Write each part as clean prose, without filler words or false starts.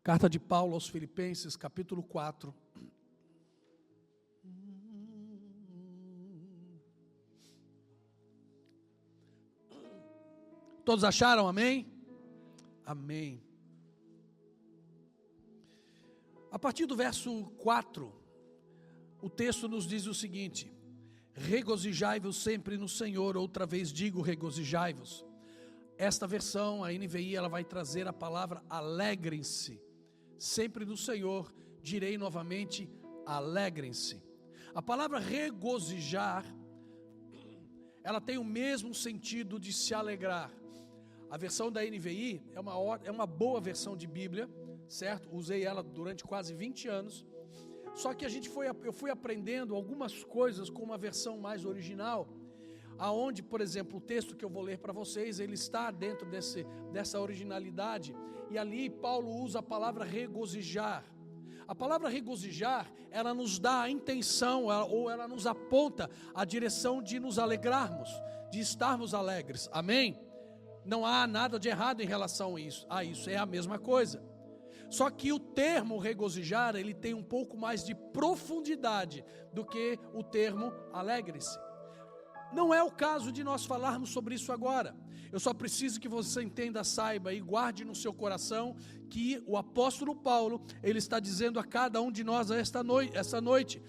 Carta de Paulo aos Filipenses, capítulo 4. Todos acharam? Amém? Amém. A partir do verso 4, o texto nos diz o seguinte: regozijai-vos sempre no Senhor, outra vez digo regozijai-vos. Esta versão, a NVI, ela vai trazer a palavra alegrem-se. Sempre no Senhor, direi novamente, alegrem-se. A palavra regozijar, ela tem o mesmo sentido de se alegrar. A versão da NVI é uma boa versão de Bíblia, certo? Usei ela durante quase 20 anos. Só que eu fui aprendendo algumas coisas com uma versão mais original, aonde, por exemplo, o texto que eu vou ler para vocês, ele está dentro dessa originalidade, e ali Paulo usa a palavra regozijar. A palavra regozijar, ela nos dá a intenção, ou ela nos aponta a direção de nos alegrarmos, de estarmos alegres, amém? Não há nada de errado em relação a isso, é a mesma coisa. Só que o termo regozijar, ele tem um pouco mais de profundidade do que o termo alegre-se. Não é o caso de nós falarmos sobre isso agora. Eu só preciso que você entenda, saiba e guarde no seu coração que o apóstolo Paulo, ele está dizendo a cada um de nós esta noite,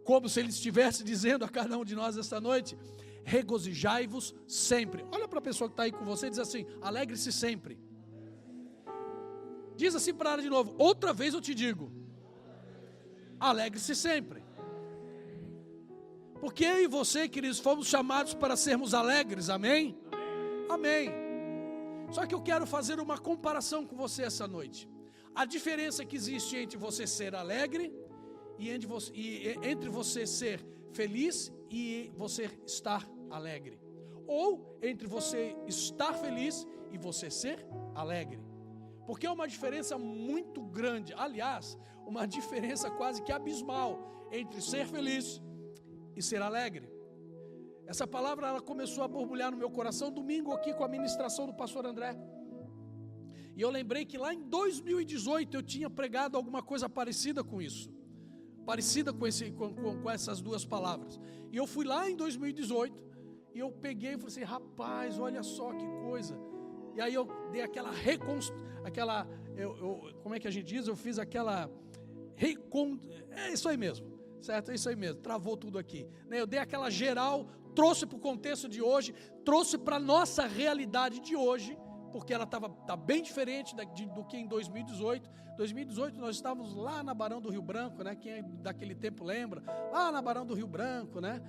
como se ele estivesse dizendo a cada um de nós esta noite: regozijai-vos sempre. Olha para a pessoa que está aí com você e diz assim: alegre-se sempre. Diz assim para ela de novo: outra vez eu te digo, alegre-se sempre. Porque eu e você, queridos, fomos chamados para sermos alegres, amém? Amém. Só que eu quero fazer uma comparação com você essa noite. A diferença que existe entre você ser alegre e entre você ser feliz e você estar alegre. Ou entre você estar feliz e você ser alegre. Porque é uma diferença muito grande, aliás, uma diferença quase que abismal entre ser feliz e ser alegre. Essa palavra, ela começou a borbulhar no meu coração domingo aqui com a ministração do pastor André. E eu lembrei que lá em 2018 eu tinha pregado alguma coisa parecida com isso. Parecida com essas duas palavras. E eu fui lá em 2018 e eu peguei e falei assim: rapaz, olha só que coisa. E aí eu dei aquela como é que a gente diz? Eu fiz aquela é isso aí mesmo. Certo? É isso aí mesmo, travou tudo aqui. Eu dei aquela geral, trouxe para o contexto de hoje, trouxe para a nossa realidade de hoje, porque ela está bem diferente do que em 2018. 2018 nós estávamos lá na Barão do Rio Branco, né? Quem é daquele tempo lembra? Lá na Barão do Rio Branco, né?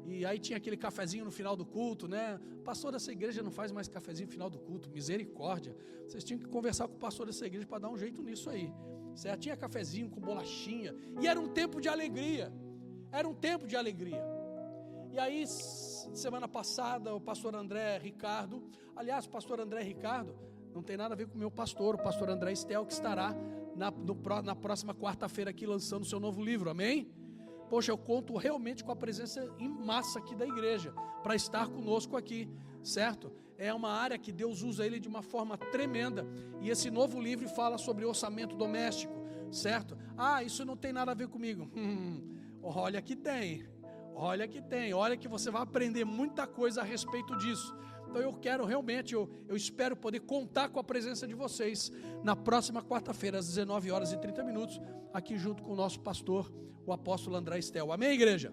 E aí tinha aquele cafezinho no final do culto, né? O pastor dessa igreja não faz mais cafezinho no final do culto, misericórdia. Vocês tinham que conversar com o pastor dessa igreja para dar um jeito nisso aí. Certo? Tinha cafezinho com bolachinha, e era um tempo de alegria, e aí semana passada o pastor André Ricardo, aliás o pastor André Ricardo não tem nada a ver com o meu pastor, o pastor André Estel, que estará na próxima quarta-feira aqui lançando o seu novo livro, amém? Poxa, eu conto realmente com a presença em massa aqui da igreja, para estar conosco aqui, certo? É uma área que Deus usa ele de uma forma tremenda, e esse novo livro fala sobre orçamento doméstico, certo? Isso não tem nada a ver comigo. Olha que tem, olha que você vai aprender muita coisa a respeito disso. Então eu quero realmente, eu espero poder contar com a presença de vocês na próxima quarta-feira, às 19h30, aqui junto com o nosso pastor, o apóstolo André Estel. Amém, igreja?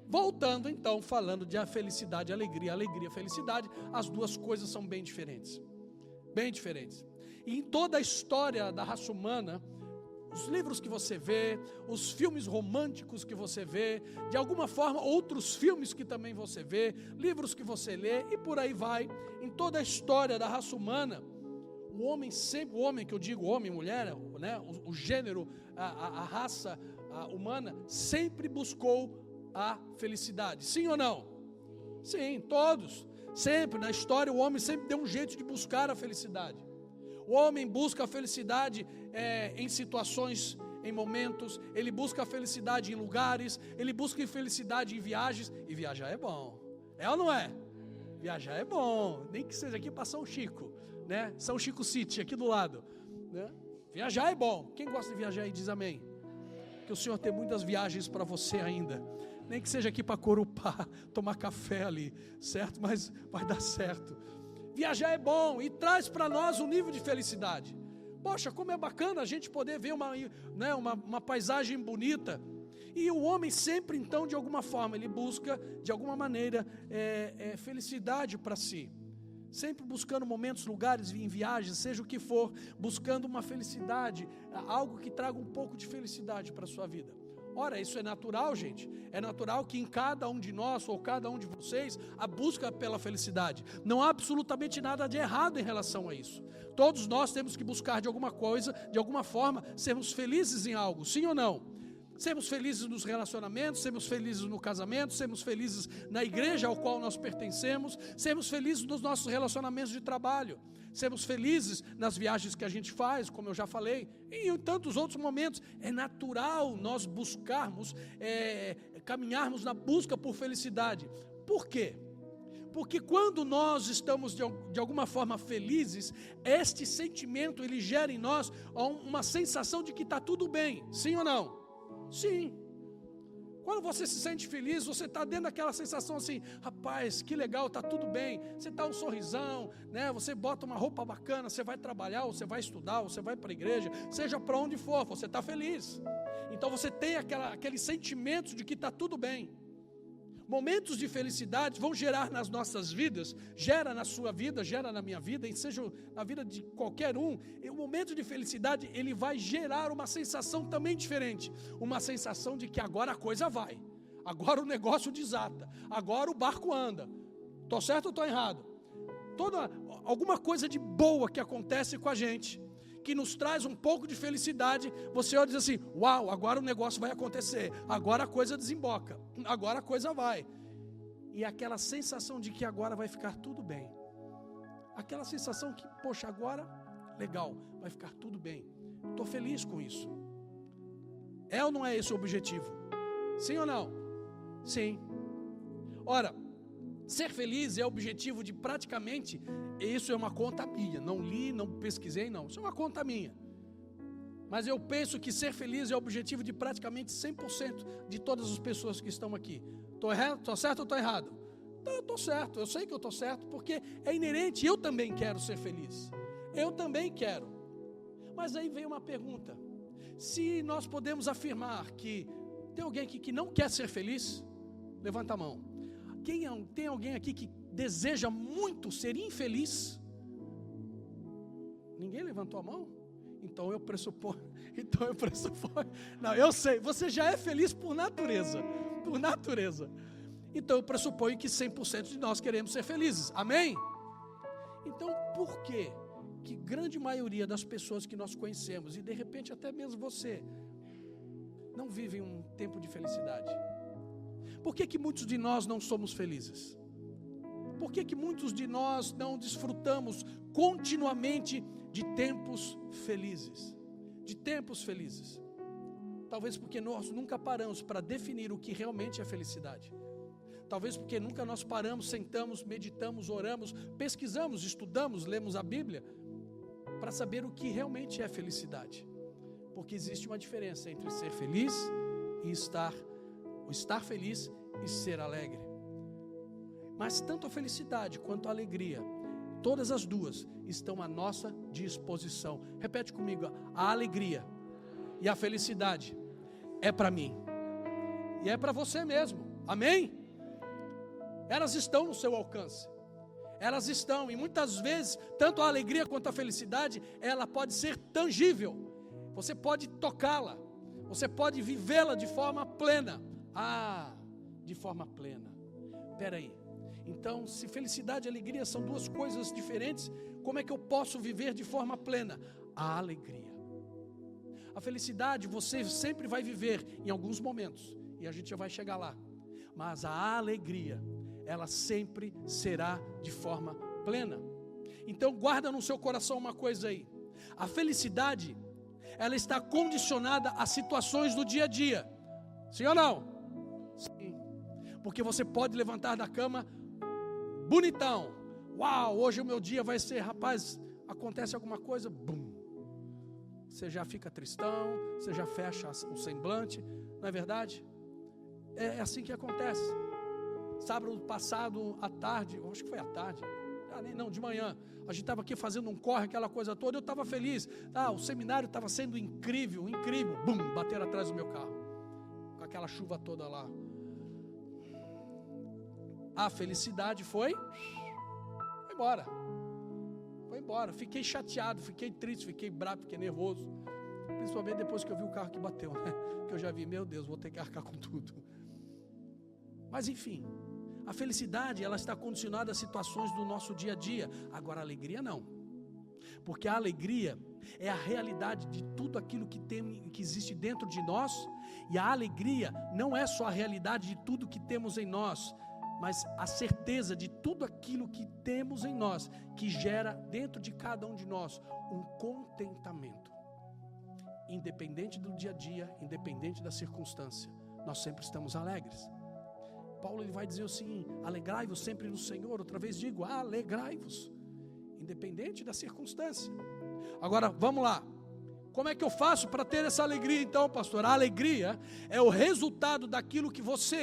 Voltando então, falando de felicidade, alegria, felicidade, as duas coisas são bem diferentes. E em toda a história da raça humana, os livros que você vê, os filmes românticos que você vê, de alguma forma outros filmes que também você vê, livros que você lê e por aí vai, em toda a história da raça humana, o homem que eu digo homem, mulher, né, o gênero, a raça humana sempre buscou a felicidade, sim ou não? Sim, todos, sempre na história o homem sempre deu um jeito de buscar a felicidade. O homem busca a felicidade em situações, em momentos, ele busca a felicidade em lugares, ele busca a felicidade em viagens, e viajar é bom, é ou não é? Viajar é bom, nem que seja aqui para São Chico, né? São Chico City, aqui do lado, né? Viajar é bom. Quem gosta de viajar aí diz amém. Que o Senhor tem muitas viagens para você ainda. Nem que seja aqui para Corupá, tomar café ali, certo? Mas vai dar certo. Viajar é bom e traz para nós um nível de felicidade. Poxa, como é bacana a gente poder ver uma paisagem bonita. E o homem sempre, então, de alguma forma, ele busca, de alguma maneira, felicidade para si. Sempre buscando momentos, lugares, em viagens, seja o que for, buscando uma felicidade, algo que traga um pouco de felicidade para a sua vida. Ora, isso é natural, gente. É natural que em cada um de nós, ou cada um de vocês, a busca pela felicidade. Não há absolutamente nada de errado em relação a isso. Todos nós temos que buscar de alguma coisa, de alguma forma, sermos felizes em algo, sim ou não? Sermos felizes nos relacionamentos, sermos felizes no casamento, sermos felizes na igreja ao qual nós pertencemos, sermos felizes nos nossos relacionamentos de trabalho, sermos felizes nas viagens que a gente faz, como eu já falei, e em tantos outros momentos. É natural nós buscarmos, caminharmos na busca por felicidade. Por quê? Porque quando nós estamos de alguma forma felizes, este sentimento ele gera em nós uma sensação de que está tudo bem, sim ou não? Sim. Quando você se sente feliz, você está dentro daquela sensação assim, rapaz, que legal, está tudo bem, você está um sorrisão, né? Você bota uma roupa bacana, você vai trabalhar, você vai estudar, você vai para a igreja, seja para onde for, você está feliz. Então você tem aquele sentimento de que está tudo bem. Momentos de felicidade vão gerar nas nossas vidas, gera na sua vida, gera na minha vida, e seja na vida de qualquer um. E o momento de felicidade, ele vai gerar uma sensação também diferente, uma sensação de que agora a coisa vai, agora o negócio desata, agora o barco anda. Estou certo ou estou errado? Alguma coisa de boa que acontece com a gente, que nos traz um pouco de felicidade, você olha e diz assim, uau, agora o negócio vai acontecer, agora a coisa desemboca, agora a coisa vai. E aquela sensação de que agora vai ficar tudo bem, aquela sensação que, poxa, agora, legal, vai ficar tudo bem, estou feliz com isso. É ou não é esse o objetivo? Sim ou não? Sim. Ora, ser feliz é o objetivo de praticamente, isso é uma conta minha, não li, não pesquisei, não, isso é uma conta minha. Mas eu penso que ser feliz é o objetivo de praticamente 100% de todas as pessoas que estão aqui. Estou certo ou estou errado? Eu estou certo, eu sei que eu estou certo, porque é inerente, eu também quero ser feliz. Eu também quero. Mas aí vem uma pergunta, se nós podemos afirmar que tem alguém aqui que não quer ser feliz, levanta a mão. Tem alguém aqui que deseja muito ser infeliz? Ninguém levantou a mão? Então eu pressuponho. Não, eu sei, você já é feliz por natureza. Por natureza. Então eu pressuponho que 100% de nós queremos ser felizes. Amém? Então por quê que grande maioria das pessoas que nós conhecemos, e de repente até mesmo você, não vivem um tempo de felicidade? Por que muitos de nós não somos felizes? Por que muitos de nós não desfrutamos continuamente de tempos felizes? De tempos felizes. Talvez porque nós nunca paramos para definir o que realmente é felicidade. Talvez porque nunca nós paramos, sentamos, meditamos, oramos, pesquisamos, estudamos, lemos a Bíblia para saber o que realmente é felicidade. Porque existe uma diferença entre ser feliz e estar feliz e ser alegre. Mas tanto a felicidade quanto a alegria, todas as duas estão à nossa disposição. Repete comigo, a alegria e a felicidade é para mim e é para você mesmo, amém? Elas estão no seu alcance, elas estão, e muitas vezes, tanto a alegria quanto a felicidade, ela pode ser tangível, você pode tocá-la, você pode vivê-la de forma plena. De forma plena. Espera aí. Então, se felicidade e alegria são duas coisas diferentes, como é que eu posso viver de forma plena? A alegria. A felicidade você sempre vai viver em alguns momentos, e a gente já vai chegar lá. Mas a alegria, ela sempre será de forma plena. Então, guarda no seu coração uma coisa aí. A felicidade, ela está condicionada a situações do dia a dia. Sim ou não? Sim, porque você pode levantar da cama bonitão, uau, hoje o meu dia vai ser, rapaz, acontece alguma coisa, bum, você já fica tristão, você já fecha o semblante, não é verdade? É assim que acontece. Sábado passado à tarde, acho que foi à tarde, não, de manhã, a gente estava aqui fazendo um corre, aquela coisa toda, eu estava feliz, o seminário estava sendo incrível, bum, bateram atrás do meu carro, com aquela chuva toda lá. A felicidade foi embora, fiquei chateado, fiquei triste, fiquei bravo, fiquei nervoso, principalmente depois que eu vi o carro que bateu, né? Que eu já vi, meu Deus, vou ter que arcar com tudo. Mas enfim, a felicidade, ela está condicionada a situações do nosso dia a dia. Agora a alegria não, porque a alegria é a realidade de tudo aquilo que existe dentro de nós. E a alegria não é só a realidade de tudo que temos em nós, mas a certeza de tudo aquilo que temos em nós, que gera dentro de cada um de nós um contentamento. Independente do dia a dia, independente da circunstância, nós sempre estamos alegres. Paulo ele vai dizer assim: alegrai-vos sempre no Senhor. Outra vez digo, alegrai-vos, independente da circunstância. Agora, vamos lá. Como é que eu faço para ter essa alegria então, pastor? A alegria é o resultado daquilo que você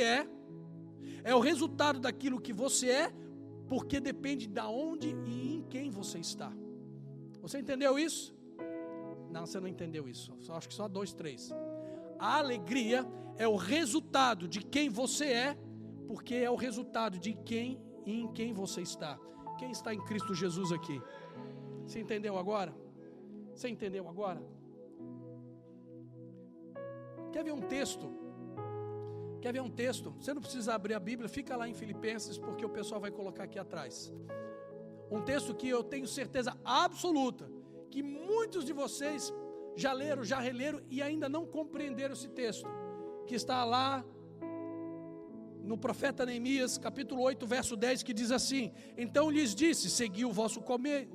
é o resultado daquilo que você é, porque depende de onde e em quem você está. Você entendeu isso? Não, você não entendeu isso. Acho que só 2, 3. A alegria é o resultado de quem você é, porque é o resultado de quem e em quem você está. Quem está em Cristo Jesus aqui? Você entendeu agora? Você entendeu agora? Quer ver um texto? Você não precisa abrir a Bíblia, fica lá em Filipenses, porque o pessoal vai colocar aqui atrás. Um texto que eu tenho certeza absoluta que muitos de vocês já leram, já releram e ainda não compreenderam esse texto, que está lá no profeta Neemias, capítulo 8, verso 10, que diz assim: então lhes disse, segui o vosso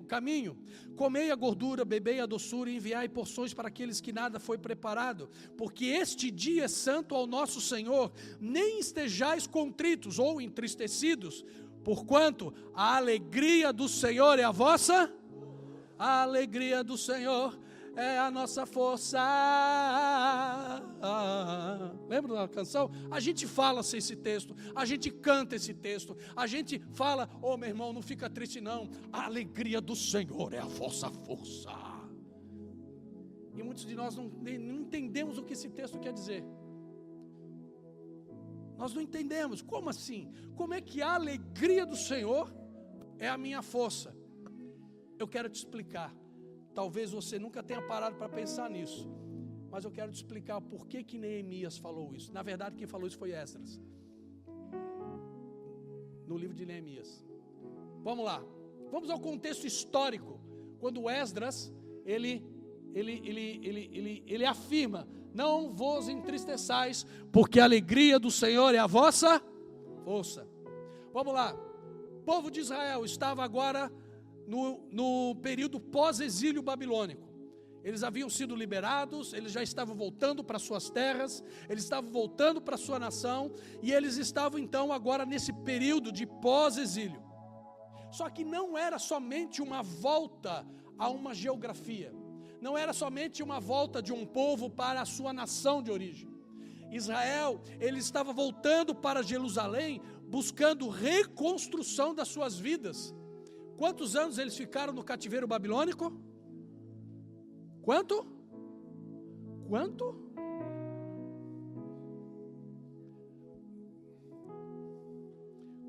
caminho, comei a gordura, bebei a doçura e enviai porções para aqueles que nada foi preparado, porque este dia é santo ao nosso Senhor, nem estejais contritos ou entristecidos, porquanto a alegria do Senhor é a vossa, a alegria do Senhor é a nossa força. Lembra da canção? A gente fala esse texto, a gente canta esse texto, a gente fala, meu irmão, não fica triste não, a alegria do Senhor é a vossa força. E muitos de nós não entendemos o que esse texto quer dizer. Nós não entendemos, como assim? Como é que a alegria do Senhor é a minha força? Eu quero te explicar. Talvez você nunca tenha parado para pensar nisso, mas eu quero te explicar por que Neemias falou isso. Na verdade, quem falou isso foi Esdras, no livro de Neemias. Vamos lá, vamos ao contexto histórico. Quando Esdras, ele afirma: não vos entristeçais, porque a alegria do Senhor é a vossa força. Vamos lá, o povo de Israel estava agora no período pós-exílio babilônico. Eles haviam sido liberados, eles já estavam voltando para suas terras, eles estavam voltando para sua nação, e eles estavam então agora nesse período de pós-exílio. Só que não era somente uma volta a uma geografia, não era somente uma volta de um povo para a sua nação de origem. Israel, ele estava voltando para Jerusalém, buscando reconstrução das suas vidas. Quantos anos eles ficaram no cativeiro babilônico? Quanto?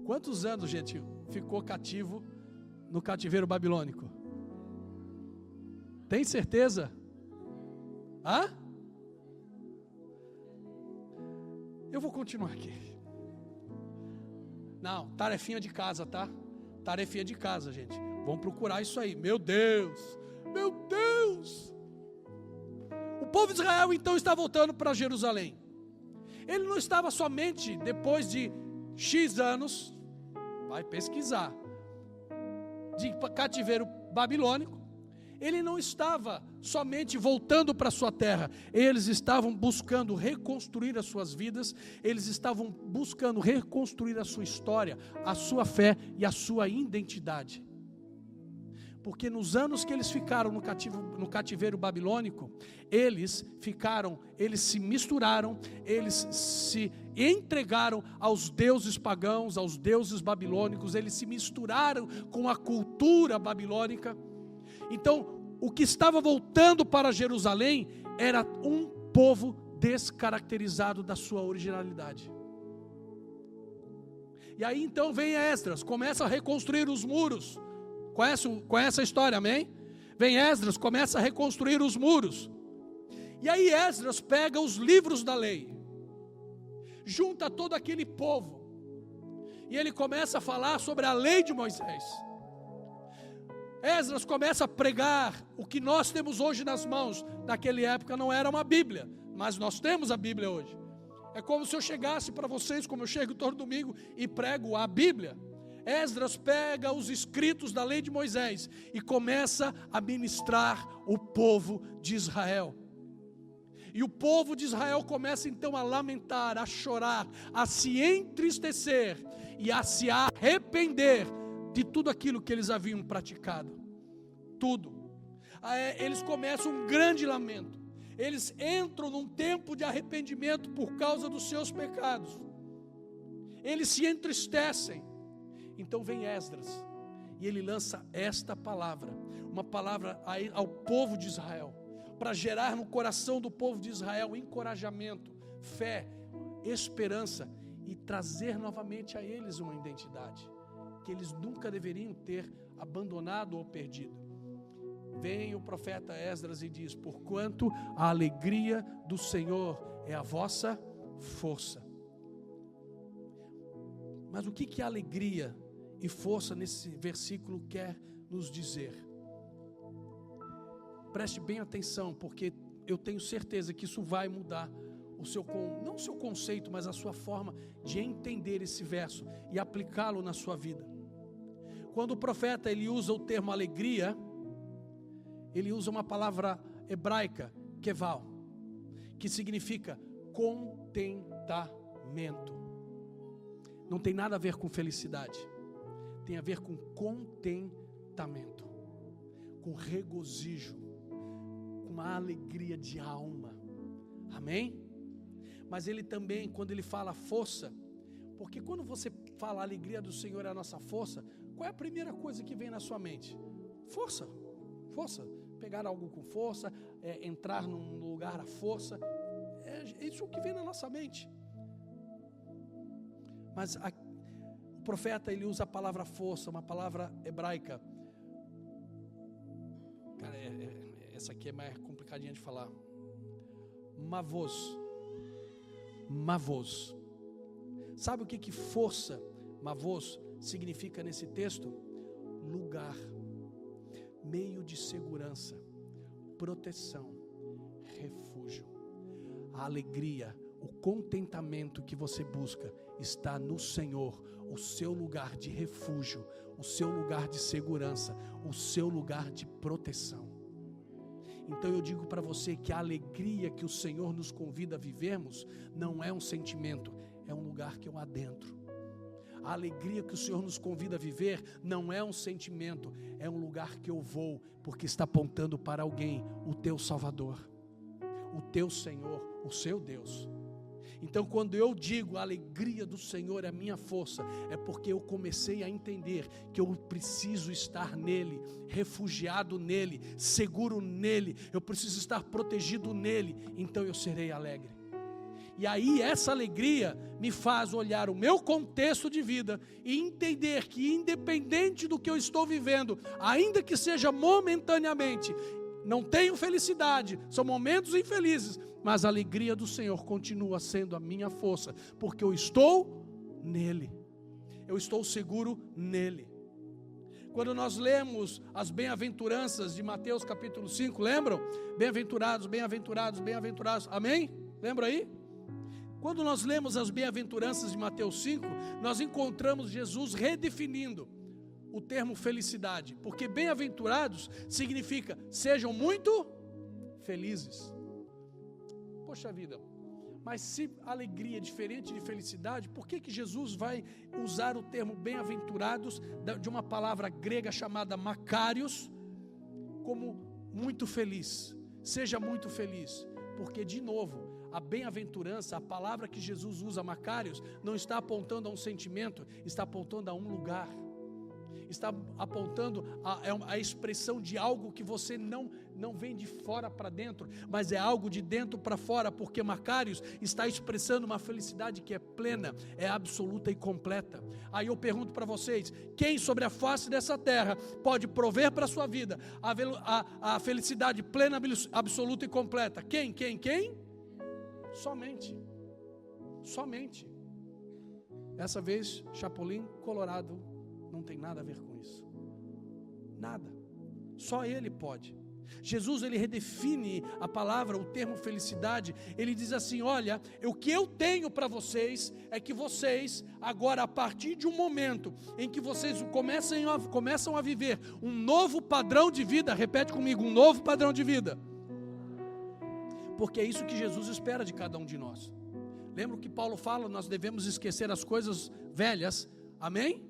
Quantos anos, gente, ficou cativo no cativeiro babilônico? Tem certeza? Eu vou continuar aqui. Não, tarefinha de casa, tá? Tarefinha de casa, gente. Vamos procurar isso aí. Meu Deus! O povo de Israel então está voltando para Jerusalém. Ele não estava somente depois de X anos, vai pesquisar, de cativeiro babilônico. Ele não estava somente voltando para a sua terra, eles estavam buscando reconstruir as suas vidas, eles estavam buscando reconstruir a sua história, a sua fé e a sua identidade. Porque nos anos que eles ficaram no cativeiro babilônico, eles se misturaram, eles se entregaram aos deuses pagãos, aos deuses babilônicos, eles se misturaram com a cultura babilônica. Então, o que estava voltando para Jerusalém era um povo descaracterizado da sua originalidade. E aí então vem Esdras, começa a reconstruir os muros. Conhece a história, amém? Vem Esdras, começa a reconstruir os muros. E aí Esdras pega os livros da lei, junta todo aquele povo, e ele começa a falar sobre a lei de Moisés. Esdras começa a pregar o que nós temos hoje nas mãos. Naquela época não era uma Bíblia, mas nós temos a Bíblia hoje. É como se eu chegasse para vocês, como eu chego todo domingo e prego a Bíblia. Esdras pega os escritos da lei de Moisés e começa a ministrar o povo de Israel. E o povo de Israel começa então a lamentar, a chorar, a se entristecer e a se arrepender de tudo aquilo que eles haviam praticado. Tudo. Eles começam um grande lamento. Eles entram num tempo de arrependimento por causa dos seus pecados. Eles se entristecem. Então vem Esdras e ele lança esta palavra, uma palavra ao povo de Israel, para gerar no coração do povo de Israel encorajamento, fé, esperança e trazer novamente a eles uma identidade que eles nunca deveriam ter abandonado ou perdido. Vem o profeta Esdras e diz: porquanto a alegria do Senhor é a vossa força. Mas o que a alegria e força nesse versículo quer nos dizer? Preste bem atenção, porque eu tenho certeza que isso vai mudar não o seu conceito, mas a sua forma de entender esse verso e aplicá-lo na sua vida. Quando o profeta ele usa o termo alegria, ele usa uma palavra hebraica, keval, que significa contentamento. Não tem nada a ver com felicidade, tem a ver com contentamento, com regozijo, com uma alegria de alma, amém? Mas ele também, quando ele fala força, porque quando você fala a alegria do Senhor é a nossa força, qual é a primeira coisa que vem na sua mente? Força, pegar algo com força, entrar num lugar à força, é isso que vem na nossa mente. Mas o profeta ele usa a palavra força, uma palavra hebraica. Cara, essa aqui é mais complicadinha de falar. Mavos. Sabe o que força, mavos, significa nesse texto? Lugar, meio de segurança, proteção, refúgio. A alegria, o contentamento que você busca está no Senhor, o seu lugar de refúgio, o seu lugar de segurança, o seu lugar de proteção. Então eu digo para você que a alegria que o Senhor nos convida a vivermos não é um sentimento, é um lugar que eu adentro. A alegria que o Senhor nos convida a viver não é um sentimento, é um lugar que eu vou, porque está apontando para alguém, o teu Salvador, o teu Senhor, o seu Deus. Então quando eu digo a alegria do Senhor é a minha força, é porque eu comecei a entender que eu preciso estar nele, refugiado nele, seguro nele, eu preciso estar protegido nele, então eu serei alegre. E aí essa alegria me faz olhar o meu contexto de vida e entender que independente do que eu estou vivendo, ainda que seja momentaneamente, não tenho felicidade, são momentos infelizes, mas a alegria do Senhor continua sendo a minha força, porque eu estou nele, eu estou seguro nele. Quando nós lemos as bem-aventuranças de Mateus capítulo 5, lembram? Bem-aventurados, bem-aventurados, bem-aventurados, amém? Lembra aí? Quando nós lemos as bem-aventuranças de Mateus 5, nós encontramos Jesus redefinindo o termo felicidade, porque bem-aventurados significa sejam muito felizes. Poxa vida, Mas se alegria é diferente de felicidade, por que Jesus vai usar o termo bem-aventurados, de uma palavra grega chamada makarios, como muito feliz? Seja muito feliz, porque de novo, a bem-aventurança, a palavra que Jesus usa, makarios, não está apontando a um sentimento, está apontando a um lugar, está apontando a expressão de algo que você não vem de fora para dentro, mas é algo de dentro para fora, porque makarios está expressando uma felicidade que é plena, é absoluta e completa. Aí eu pergunto para vocês, quem sobre a face dessa terra pode prover para a sua vida a felicidade plena, absoluta e completa? Quem? Somente. Essa vez, Chapolin Colorado não tem nada a ver com isso. Nada. Só Ele pode. Jesus, Ele redefine a palavra, o termo felicidade. Ele diz assim: olha, o que eu tenho para vocês é que vocês, agora a partir de um momento em que vocês começam a viver um novo padrão de vida, repete comigo, um novo padrão de vida. Porque é isso que Jesus espera de cada um de nós. Lembra o que Paulo fala? Nós devemos esquecer as coisas velhas, amém?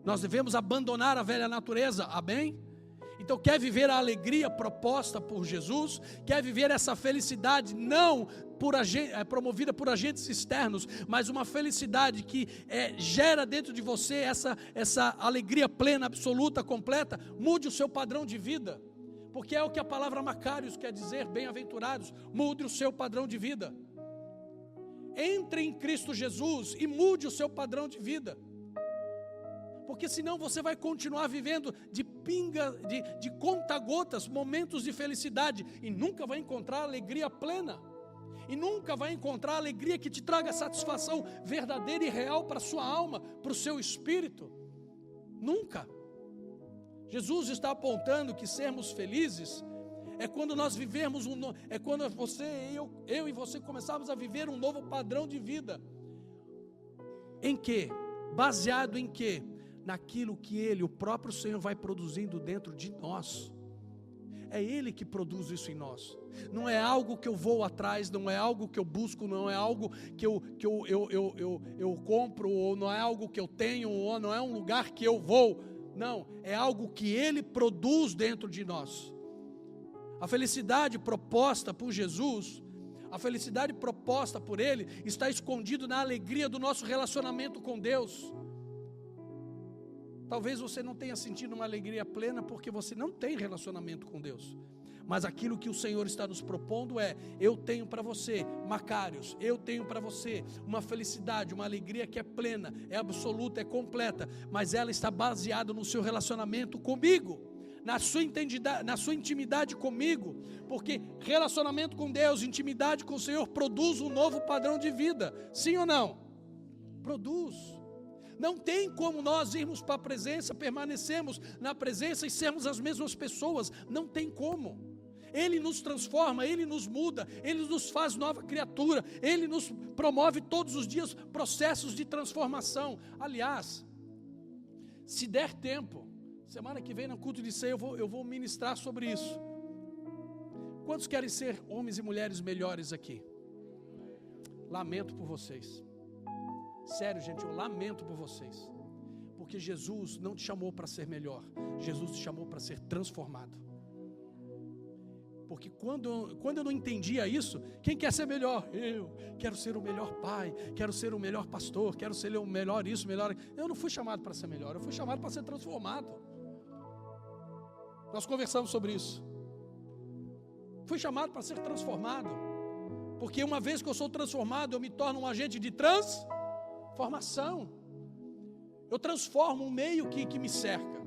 Nós devemos abandonar a velha natureza, amém? Então quer viver a alegria proposta por Jesus? Quer viver essa felicidade não promovida por agentes externos, mas uma felicidade que gera dentro de você essa alegria plena, absoluta, completa? Mude o seu padrão de vida. Porque é o que a palavra makarios quer dizer, bem-aventurados. Mude o seu padrão de vida. Entre em Cristo Jesus e mude o seu padrão de vida. Porque senão você vai continuar vivendo de conta-gotas, momentos de felicidade, e nunca vai encontrar alegria plena. E nunca vai encontrar a alegria que te traga satisfação verdadeira e real para a sua alma, para o seu espírito. Nunca. Jesus está apontando que sermos felizes é quando nós vivemos é quando eu e você começarmos a viver um novo padrão de vida. Em quê? Baseado em quê? Naquilo que o próprio Senhor vai produzindo dentro de nós. É Ele que produz isso em nós. Não é algo que eu vou atrás, não é algo que eu busco, não é algo que eu compro, ou não é algo que eu tenho, ou não é um lugar que eu vou. Não, é algo que Ele produz dentro de nós. A felicidade proposta por Jesus, a felicidade proposta por Ele, está escondido na alegria do nosso relacionamento com Deus. Talvez você não tenha sentido uma alegria plena porque você não tem relacionamento com Deus. Mas aquilo que o Senhor está nos propondo eu tenho para você, makarios, eu tenho para você uma felicidade, uma alegria que é plena, é absoluta, é completa, mas ela está baseada no seu relacionamento comigo, na sua intimidade comigo, porque relacionamento com Deus, intimidade com o Senhor produz um novo padrão de vida, sim ou não? Produz. Não tem como nós irmos para a presença, permanecermos na presença e sermos as mesmas pessoas, não tem como. Ele nos transforma, Ele nos muda, Ele nos faz nova criatura, Ele nos promove todos os dias processos de transformação. Aliás, se der tempo, semana que vem no culto de ceia eu vou ministrar sobre isso. Quantos querem ser homens e mulheres melhores aqui? Lamento por vocês. Sério, gente, eu lamento por vocês. Porque Jesus não te chamou para ser melhor, Jesus te chamou para ser transformado. Porque quando eu não entendia isso, quem quer ser melhor? Eu quero ser o melhor pai, quero ser o melhor pastor, quero ser o melhor isso, melhor... Eu não fui chamado para ser melhor, eu fui chamado para ser transformado. Nós conversamos sobre isso. Fui chamado para ser transformado. Porque uma vez que eu sou transformado, eu me torno um agente de transformação. Eu transformo o meio que me cerca.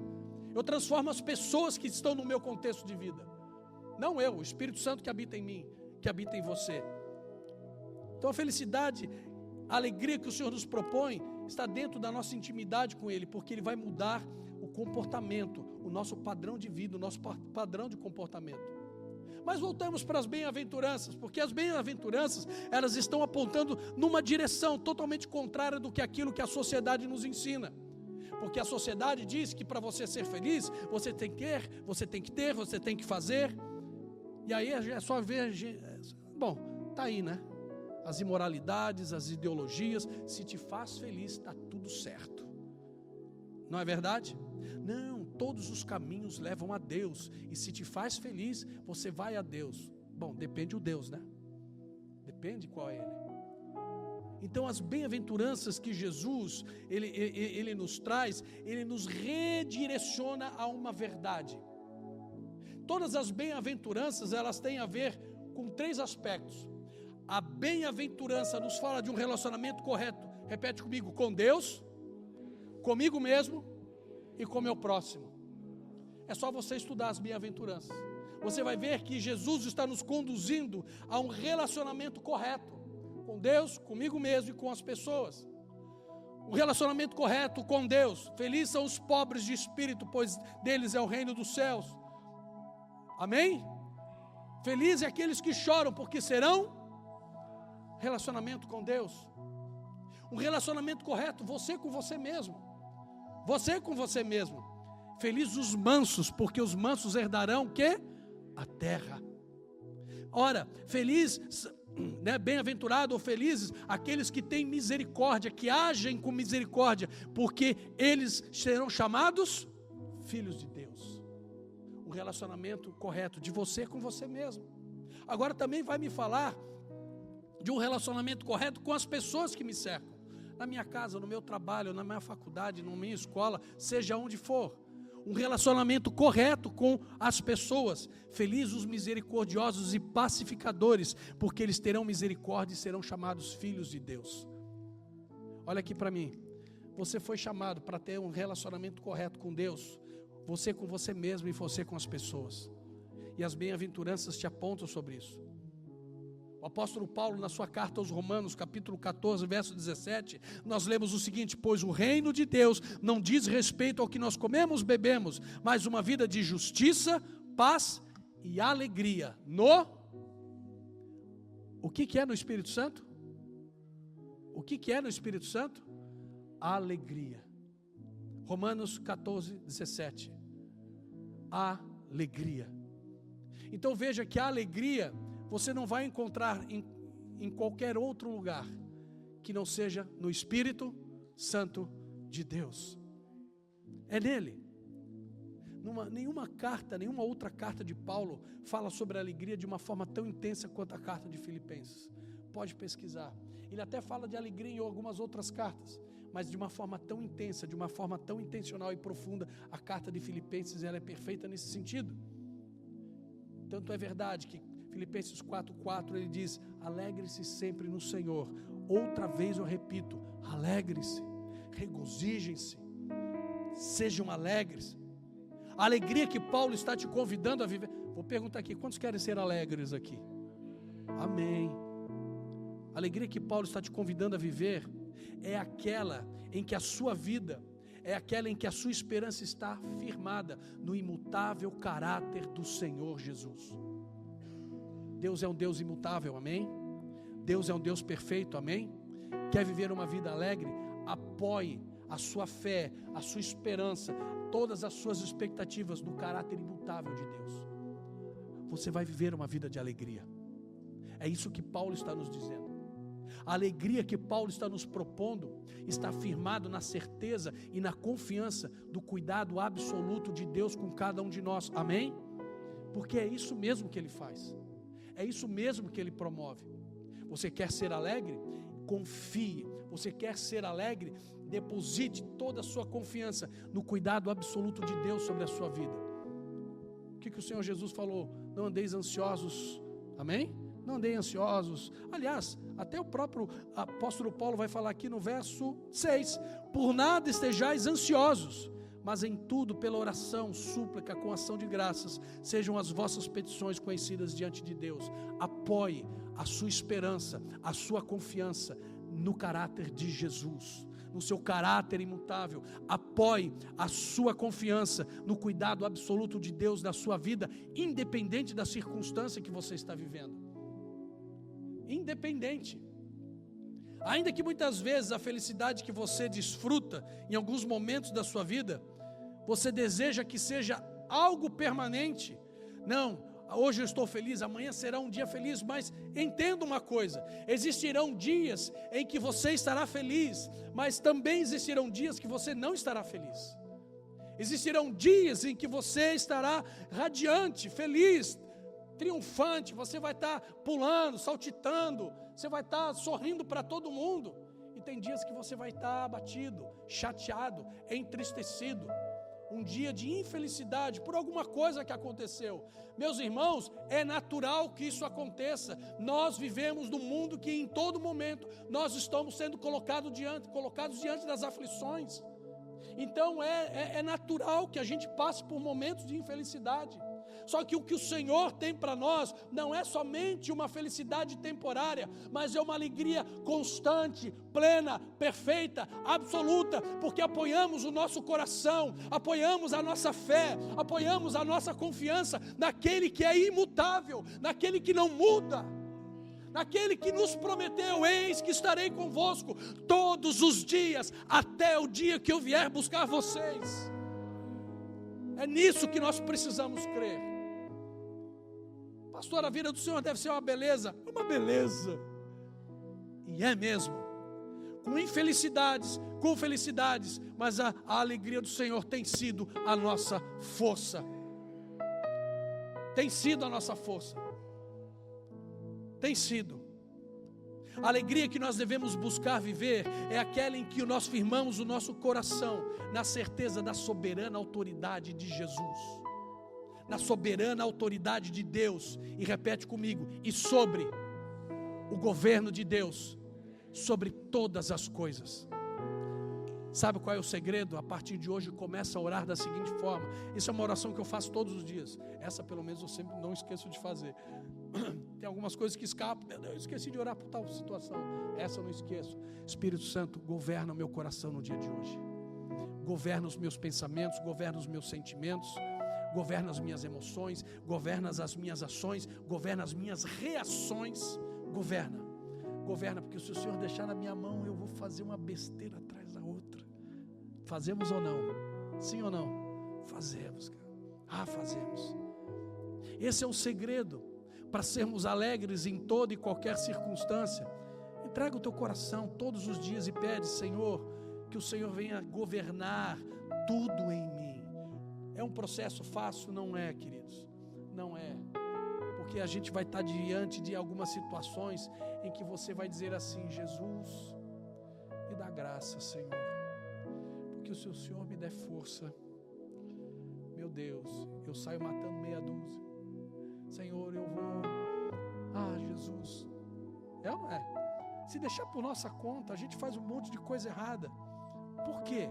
Eu transformo as pessoas que estão no meu contexto de vida. Não eu, o Espírito Santo que habita em mim, que habita em você. Então a felicidade, a alegria que o Senhor nos propõe, está dentro da nossa intimidade com Ele, porque Ele vai mudar o comportamento, o nosso padrão de vida, o nosso padrão de comportamento. Mas voltamos para as bem-aventuranças, porque as bem-aventuranças, elas estão apontando numa direção totalmente contrária do que aquilo que a sociedade nos ensina. Porque a sociedade diz que para você ser feliz, você tem que ter, você tem que fazer. E aí é só ver, bom, tá aí, né? as imoralidades, as ideologias. Se te faz feliz, está tudo certo. Não é verdade? Não, todos os caminhos levam a Deus, e se te faz feliz, você vai a Deus. Bom, depende do Deus, né? Depende qual é Ele. Então as bem-aventuranças que Jesus ele nos traz, Ele nos redireciona a uma verdade. Todas as bem-aventuranças, elas têm a ver com 3 aspectos. A bem-aventurança nos fala de um relacionamento correto, repete comigo, com Deus, comigo mesmo e com meu próximo. É só você estudar as bem-aventuranças. Você vai ver que Jesus está nos conduzindo a um relacionamento correto com Deus, comigo mesmo e com as pessoas. Um relacionamento correto com Deus. Felizes são os pobres de espírito, pois deles é o reino dos céus. Amém? Felizes é aqueles que choram, porque serão relacionamento com Deus. Um relacionamento correto, você com você mesmo. Você com você mesmo. Felizes os mansos, porque os mansos herdarão o quê? A terra. Ora, feliz, né, bem-aventurado ou felizes aqueles que têm misericórdia, que agem com misericórdia, porque eles serão chamados filhos de Deus. Um relacionamento correto de você com você mesmo. Agora também vai me falar de um relacionamento correto com as pessoas que me cercam, na minha casa, no meu trabalho, na minha faculdade, na minha escola, seja onde for. Um relacionamento correto com as pessoas. Felizes os misericordiosos e pacificadores, porque eles terão misericórdia e serão chamados filhos de Deus. Olha aqui para mim. Você foi chamado para ter um relacionamento correto com Deus, você com você mesmo e você com as pessoas. E as bem-aventuranças te apontam sobre isso. O apóstolo Paulo, na sua carta aos Romanos, capítulo 14, verso 17, nós lemos o seguinte: pois o reino de Deus não diz respeito ao que nós comemos, bebemos, mas uma vida de justiça, paz e alegria o que é no Espírito Santo? O que é no Espírito Santo? Alegria. Romanos 14, 17. Alegria. Então veja que a alegria você não vai encontrar em qualquer outro lugar que não seja no Espírito Santo de Deus. É nele. Nenhuma outra carta de Paulo fala sobre a alegria de uma forma tão intensa quanto a carta de Filipenses. Pode pesquisar. Ele até fala de alegria em algumas outras cartas, mas de uma forma tão intensa, de uma forma tão intencional e profunda, a carta de Filipenses ela é perfeita nesse sentido. Tanto é verdade que Filipenses 4,4 ele diz: alegre-se sempre no Senhor. Outra vez eu repito, alegre-se, regozijem-se, sejam alegres. A alegria que Paulo está te convidando a viver. Vou perguntar aqui, quantos querem ser alegres aqui? Amém. A alegria que Paulo está te convidando a viver é aquela em que a sua vida, é aquela em que a sua esperança está firmada no imutável caráter do Senhor Jesus. Deus é um Deus imutável, amém? Deus é um Deus perfeito, amém? Quer viver uma vida alegre? Apoie a sua fé, a sua esperança, todas as suas expectativas no caráter imutável de Deus. Você vai viver uma vida de alegria. É isso que Paulo está nos dizendo. A alegria que Paulo está nos propondo está firmado na certeza e na confiança do cuidado absoluto de Deus com cada um de nós, amém? Porque é isso mesmo que Ele faz. É isso mesmo que Ele promove. Você quer ser alegre? Confie. Você quer ser alegre? Deposite toda a sua confiança no cuidado absoluto de Deus sobre a sua vida. O que o Senhor Jesus falou? Não andeis ansiosos, amém? Não andei ansiosos. Aliás, até o próprio apóstolo Paulo vai falar aqui no verso 6: por nada estejais ansiosos, mas em tudo pela oração, súplica, com ação de graças, sejam as vossas petições conhecidas diante de Deus. Apoie a sua esperança, a sua confiança no caráter de Jesus, no seu caráter imutável. Apoie a sua confiança no cuidado absoluto de Deus na sua vida, independente da circunstância que você está vivendo. Independente. Ainda que muitas vezes a felicidade que você desfruta em alguns momentos da sua vida, você deseja que seja algo permanente. Não, Hoje eu estou feliz, amanhã será um dia feliz, mas entenda uma coisa: existirão dias em que você estará feliz, mas também existirão dias que você não estará feliz. Existirão dias em que você estará radiante, feliz, triunfante, você vai estar pulando, saltitando, você vai estar sorrindo para todo mundo. E tem dias que você vai estar abatido, chateado, entristecido. Um dia de infelicidade por alguma coisa que aconteceu. Meus irmãos, é natural que isso aconteça. Nós vivemos num mundo que em todo momento nós estamos sendo colocados diante das aflições. Então é natural que a gente passe por momentos de infelicidade. Só que o que o Senhor tem para nós não é somente uma felicidade temporária, mas é uma alegria constante, plena, perfeita, absoluta, porque apoiamos o nosso coração, apoiamos a nossa fé, apoiamos a nossa confiança naquele que é imutável, naquele que não muda, naquele que nos prometeu: eis que estarei convosco todos os dias, até o dia que eu vier buscar vocês. É nisso que nós precisamos crer. Pastor, a vida do Senhor deve ser uma beleza. Uma beleza. E é mesmo. Com infelicidades, com felicidades, mas a alegria do Senhor tem sido a nossa força. Tem sido a nossa força. Tem sido. A alegria que nós devemos buscar viver é aquela em que nós firmamos o nosso coração na certeza da soberana autoridade de Jesus, na soberana autoridade de Deus, e repete comigo, e sobre o governo de Deus, sobre todas as coisas. Sabe qual é o segredo? A partir de hoje começa a orar da seguinte forma. Isso é uma oração que eu faço todos os dias. Essa pelo menos eu sempre não esqueço de fazer. Tem algumas coisas que escapam. Meu Deus, eu esqueci de orar por tal situação. Essa eu não esqueço. Espírito Santo, governa o meu coração no dia de hoje. Governa os meus pensamentos, governa os meus sentimentos, governa as minhas emoções, governa as minhas ações, governa as minhas reações. Governa, porque se o Senhor deixar na minha mão, eu vou fazer uma besteira atrás da outra. Fazemos ou não? Sim ou não? Fazemos, cara. Fazemos. Esse é o segredo para sermos alegres em toda e qualquer circunstância. Entrega o teu coração todos os dias e pede: Senhor, que o Senhor venha governar tudo em mim. É um processo fácil? Não é, queridos. Não é. Porque a gente vai estar diante de algumas situações em que você vai dizer assim: Jesus, me dá graça, Senhor, porque se o Senhor me der força, meu Deus, eu saio matando meia dúzia. Senhor, eu vou... Jesus, é ou não é? Se deixar por nossa conta, a gente faz um monte de coisa errada. Por quê?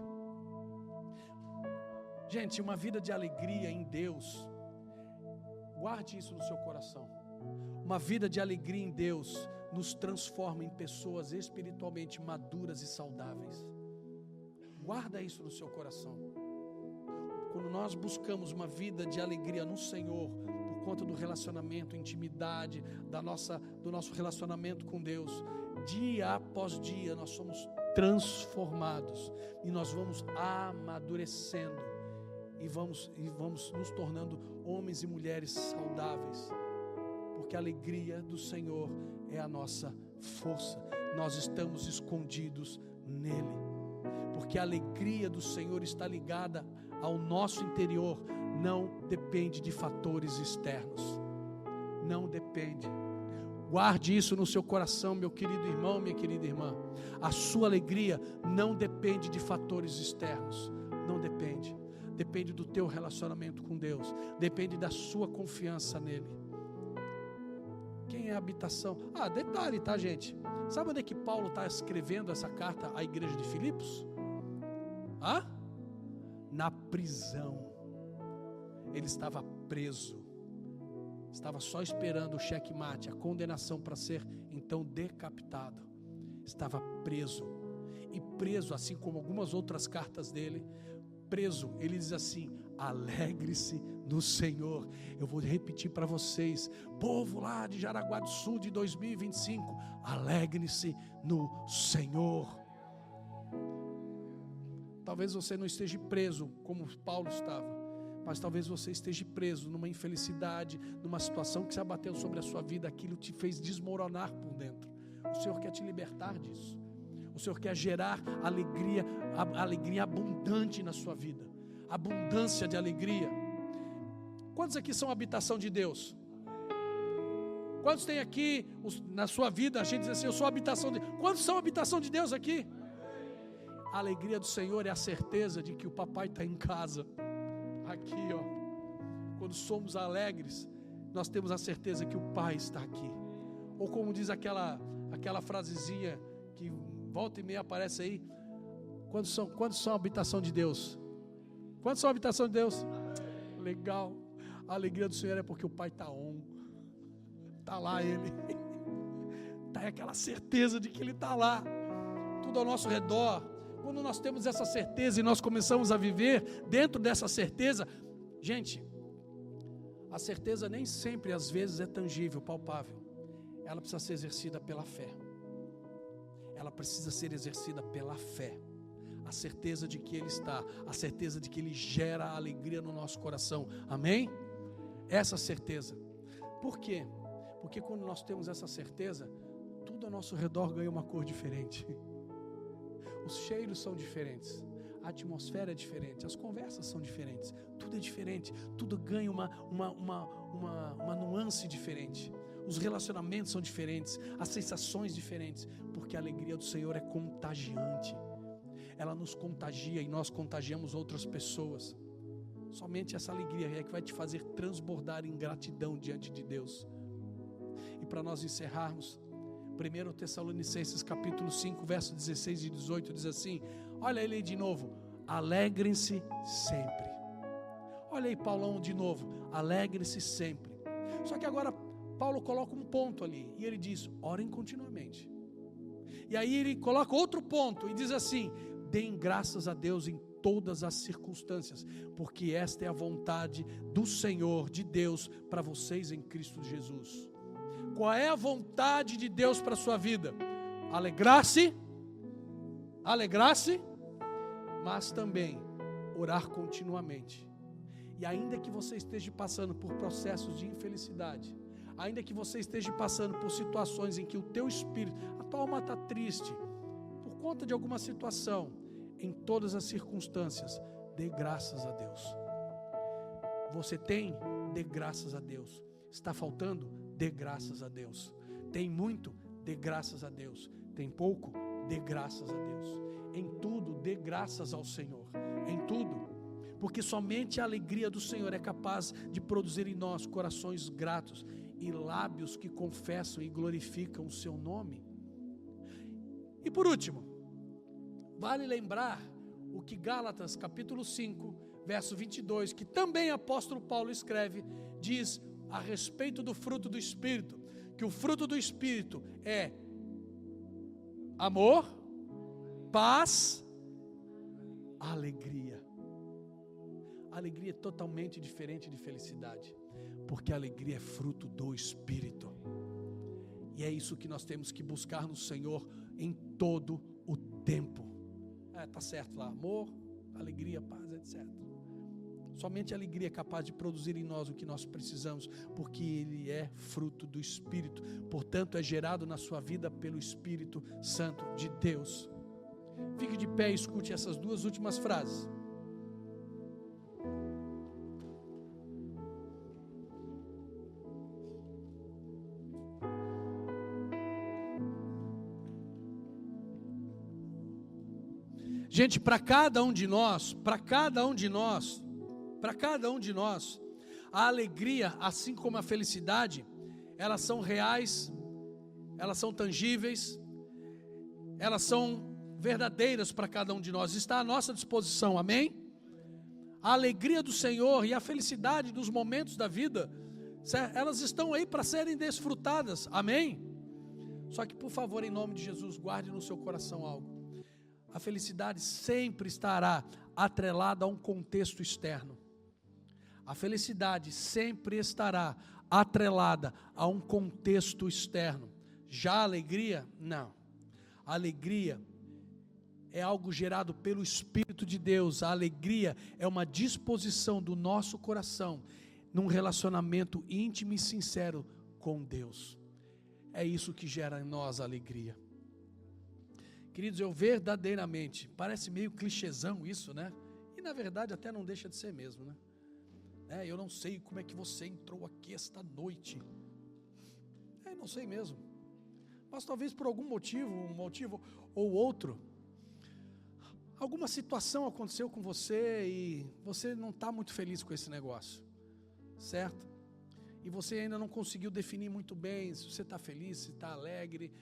Gente, uma vida de alegria em Deus, guarde isso no seu coração. Uma vida de alegria em Deus nos transforma em pessoas espiritualmente maduras e saudáveis. Guarda isso no seu coração. Quando nós buscamos uma vida de alegria no Senhor, por conta do relacionamento, intimidade, do nosso relacionamento com Deus, dia após dia nós somos transformados e nós vamos amadurecendo e vamos nos tornando homens e mulheres saudáveis, porque a alegria do Senhor é a nossa força. Nós estamos escondidos nele, porque a alegria do Senhor está ligada ao nosso interior, não depende de fatores externos, não depende. Guarde isso no seu coração, meu querido irmão, minha querida irmã. A sua alegria não depende de fatores externos, não depende. Depende do teu relacionamento com Deus, depende da sua confiança nele. Quem é a habitação? Detalhe, tá, gente? Sabe onde é que Paulo está escrevendo essa carta à igreja de Filipos? Na prisão. Ele estava preso, estava só esperando o checkmate, a condenação para ser então decapitado. Estava preso, e preso, assim como algumas outras cartas dele, preso, ele diz assim: alegre-se no Senhor. Eu vou repetir para vocês, povo lá de Jaraguá do Sul de 2025, alegre-se no Senhor. Talvez você não esteja preso como Paulo estava, mas talvez você esteja preso numa infelicidade, numa situação que se abateu sobre a sua vida, aquilo te fez desmoronar por dentro. O Senhor quer te libertar disso. O Senhor quer gerar alegria abundante na sua vida, abundância de alegria. Quantos aqui são habitação de Deus? Quantos tem aqui na sua vida, a gente diz assim, eu sou habitação de Deus. Quantos são habitação de Deus aqui? A alegria do Senhor é a certeza de que o papai está em casa. Aqui, quando somos alegres, nós temos a certeza que o pai está aqui. Ou como diz aquela frasezinha que volta e meia aparece aí, quantos são habitação de Deus? Quantos são habitação de Deus? Legal. A alegria do Senhor é porque o pai está está lá ele, está aquela certeza de que ele está lá, tudo ao nosso redor. Quando nós temos essa certeza e nós começamos a viver dentro dessa certeza, gente, a certeza nem sempre às vezes é tangível, palpável, ela precisa ser exercida pela fé, ela precisa ser exercida pela fé, a certeza de que Ele está, a certeza de que Ele gera alegria no nosso coração, amém? Essa certeza, por quê? Porque quando nós temos essa certeza, tudo ao nosso redor ganha uma cor diferente, os cheiros são diferentes, a atmosfera é diferente, as conversas são diferentes, tudo é diferente, tudo ganha uma nuance diferente, os relacionamentos são diferentes, as sensações diferentes, porque a alegria do Senhor é contagiante, ela nos contagia e nós contagiamos outras pessoas. Somente essa alegria é que vai te fazer transbordar em gratidão diante de Deus. E para nós encerrarmos, 1 Tessalonicenses capítulo 5, verso 16 e 18 diz assim, olha ele aí de novo, alegrem-se sempre. Olha aí Paulão de novo, alegrem-se sempre. Só que agora Paulo coloca um ponto ali, e ele diz, orem continuamente. E aí ele coloca outro ponto, e diz assim, deem graças a Deus em todas as circunstâncias, porque esta é a vontade do Senhor, de Deus, para vocês em Cristo Jesus. Qual é a vontade de Deus para a sua vida? Alegrar-se, mas também orar continuamente. E ainda que você esteja passando por processos de infelicidade, ainda que você esteja passando por situações em que o teu espírito, a tua alma está triste, por conta de alguma situação, em todas as circunstâncias, dê graças a Deus. Você tem? Dê graças a Deus. Está faltando? Dê graças a Deus. Tem muito? Dê graças a Deus. Tem pouco? Dê graças a Deus. Em tudo, dê graças ao Senhor. Em tudo. Porque somente a alegria do Senhor é capaz de produzir em nós corações gratos e lábios que confessam e glorificam o seu nome. E por último, vale lembrar o que Gálatas capítulo 5, verso 22, que também apóstolo Paulo escreve, diz a respeito do fruto do Espírito, que o fruto do Espírito é amor, paz, alegria. A alegria é totalmente diferente de felicidade, porque a alegria é fruto do Espírito, e é isso que nós temos que buscar no Senhor em todo o tempo. Está certo lá, amor, alegria, paz, etc. Somente a alegria é capaz de produzir em nós o que nós precisamos, porque ele é fruto do Espírito, portanto é gerado na sua vida pelo Espírito Santo de Deus. Fique de pé e escute essas duas últimas frases. Gente, para cada um de nós, a alegria, assim como a felicidade, elas são reais, elas são tangíveis, elas são verdadeiras para cada um de nós, está à nossa disposição, amém? A alegria do Senhor e a felicidade dos momentos da vida, elas estão aí para serem desfrutadas, amém? Só que por favor, em nome de Jesus, guarde no seu coração algo. A felicidade sempre estará atrelada a um contexto externo. A felicidade sempre estará atrelada a um contexto externo. Já a alegria, não. A alegria é algo gerado pelo Espírito de Deus. A alegria é uma disposição do nosso coração num relacionamento íntimo e sincero com Deus. É isso que gera em nós a alegria. Queridos, eu verdadeiramente, parece meio clichêzão isso, né? E na verdade até não deixa de ser mesmo, né? Eu não sei como é que você entrou aqui esta noite. Não sei mesmo. Mas talvez por algum motivo, um motivo ou outro, alguma situação aconteceu com você e você não está muito feliz com esse negócio, certo? E você ainda não conseguiu definir muito bem se você está feliz, se está alegre.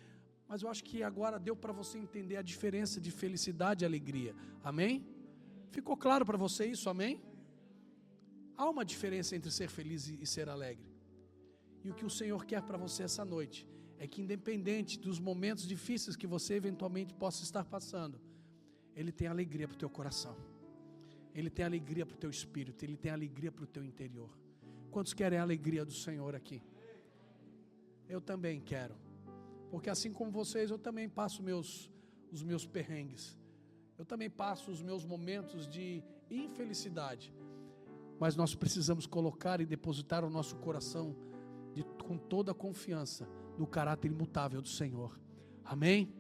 Mas eu acho que agora deu para você entender a diferença de felicidade e alegria. Amém? Ficou claro para você isso? Amém? Há uma diferença entre ser feliz e ser alegre. E o que o Senhor quer para você essa noite é que, independente dos momentos difíceis que você eventualmente possa estar passando, Ele tem alegria para o teu coração, Ele tem alegria para o teu espírito, Ele tem alegria para o teu interior. Quantos querem a alegria do Senhor aqui? Eu também quero, porque assim como vocês, eu também passo os meus perrengues, eu também passo os meus momentos de infelicidade, mas nós precisamos colocar e depositar o nosso coração com toda a confiança no caráter imutável do Senhor. Amém?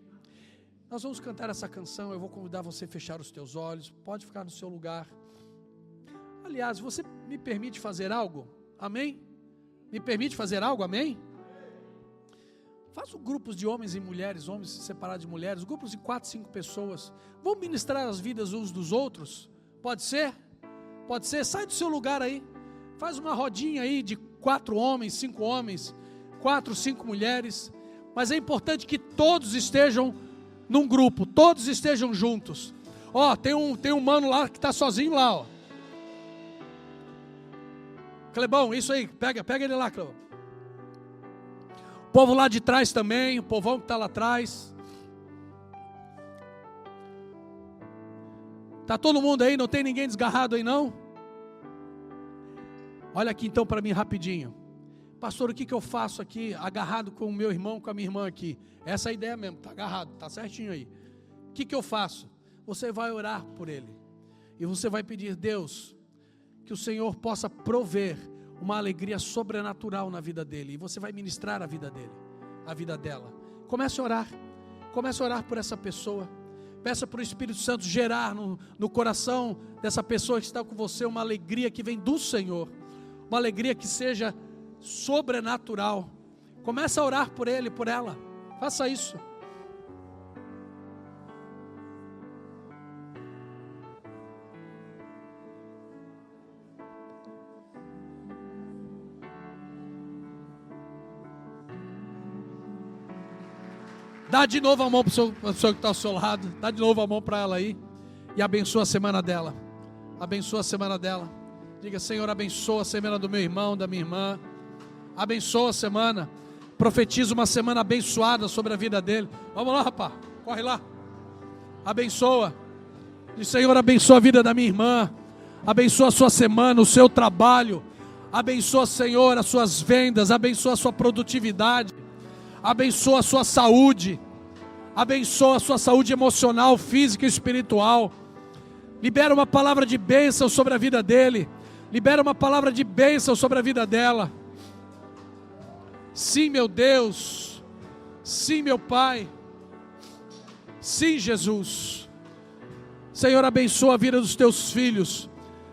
Nós vamos cantar essa canção. Eu vou convidar você a fechar os teus olhos. Pode ficar no seu lugar. Aliás, você me permite fazer algo? Amém? Me permite fazer algo? Amém? Faça grupos de homens e mulheres, homens separados de mulheres, grupos de 4, 5 pessoas. Vamos ministrar as vidas uns dos outros? Pode ser? Pode ser? Sai do seu lugar aí. Faz uma rodinha aí de 4 homens, 5 homens, 4, 5 mulheres. Mas é importante que todos estejam num grupo, todos estejam juntos. Ó, tem um mano lá que está sozinho lá, ó. Clebão, isso aí, pega ele lá, Clebão. O povo lá de trás também, o povão que está lá atrás. Está todo mundo aí, não tem ninguém desgarrado aí não? Olha aqui então para mim rapidinho. Pastor, o que eu faço aqui, agarrado com o meu irmão, com a minha irmã aqui? Essa é a ideia mesmo, está agarrado, está certinho aí. O que eu faço? Você vai orar por ele. E você vai pedir, Deus, que o Senhor possa prover uma alegria sobrenatural na vida dele. E você vai ministrar a vida dele, a vida dela. Comece a orar. Comece a orar por essa pessoa. Peça para o Espírito Santo gerar no coração dessa pessoa que está com você uma alegria que vem do Senhor. Uma alegria que seja sobrenatural. Comece a orar por ele, por ela. Faça isso. Dá de novo a mão para a pessoa que está ao seu lado. Dá de novo a mão para ela aí. E abençoa a semana dela. Abençoa a semana dela. Diga, Senhor, abençoa a semana do meu irmão, da minha irmã. Abençoa a semana. Profetiza uma semana abençoada sobre a vida dele. Vamos lá, rapaz. Corre lá. Abençoa. Diz, Senhor, abençoa a vida da minha irmã. Abençoa a sua semana, o seu trabalho. Abençoa, Senhor, as suas vendas. Abençoa a sua produtividade. Abençoa a sua saúde. Abençoa a sua saúde emocional, física e espiritual. Libera uma palavra de bênção sobre a vida dele. Libera uma palavra de bênção sobre a vida dela. Sim, meu Deus. Sim, meu Pai. Sim, Jesus. Senhor, abençoa a vida dos teus filhos.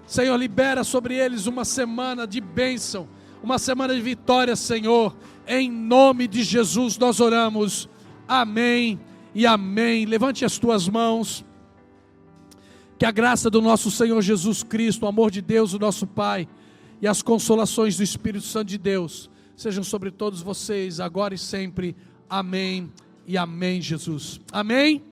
Senhor, libera sobre eles uma semana de bênção, uma semana de vitória, Senhor. Em nome de Jesus nós oramos. Amém e amém. Levante as tuas mãos. Que a graça do nosso Senhor Jesus Cristo, o amor de Deus, o nosso Pai, e as consolações do Espírito Santo de Deus sejam sobre todos vocês, agora e sempre. Amém e amém, Jesus. Amém.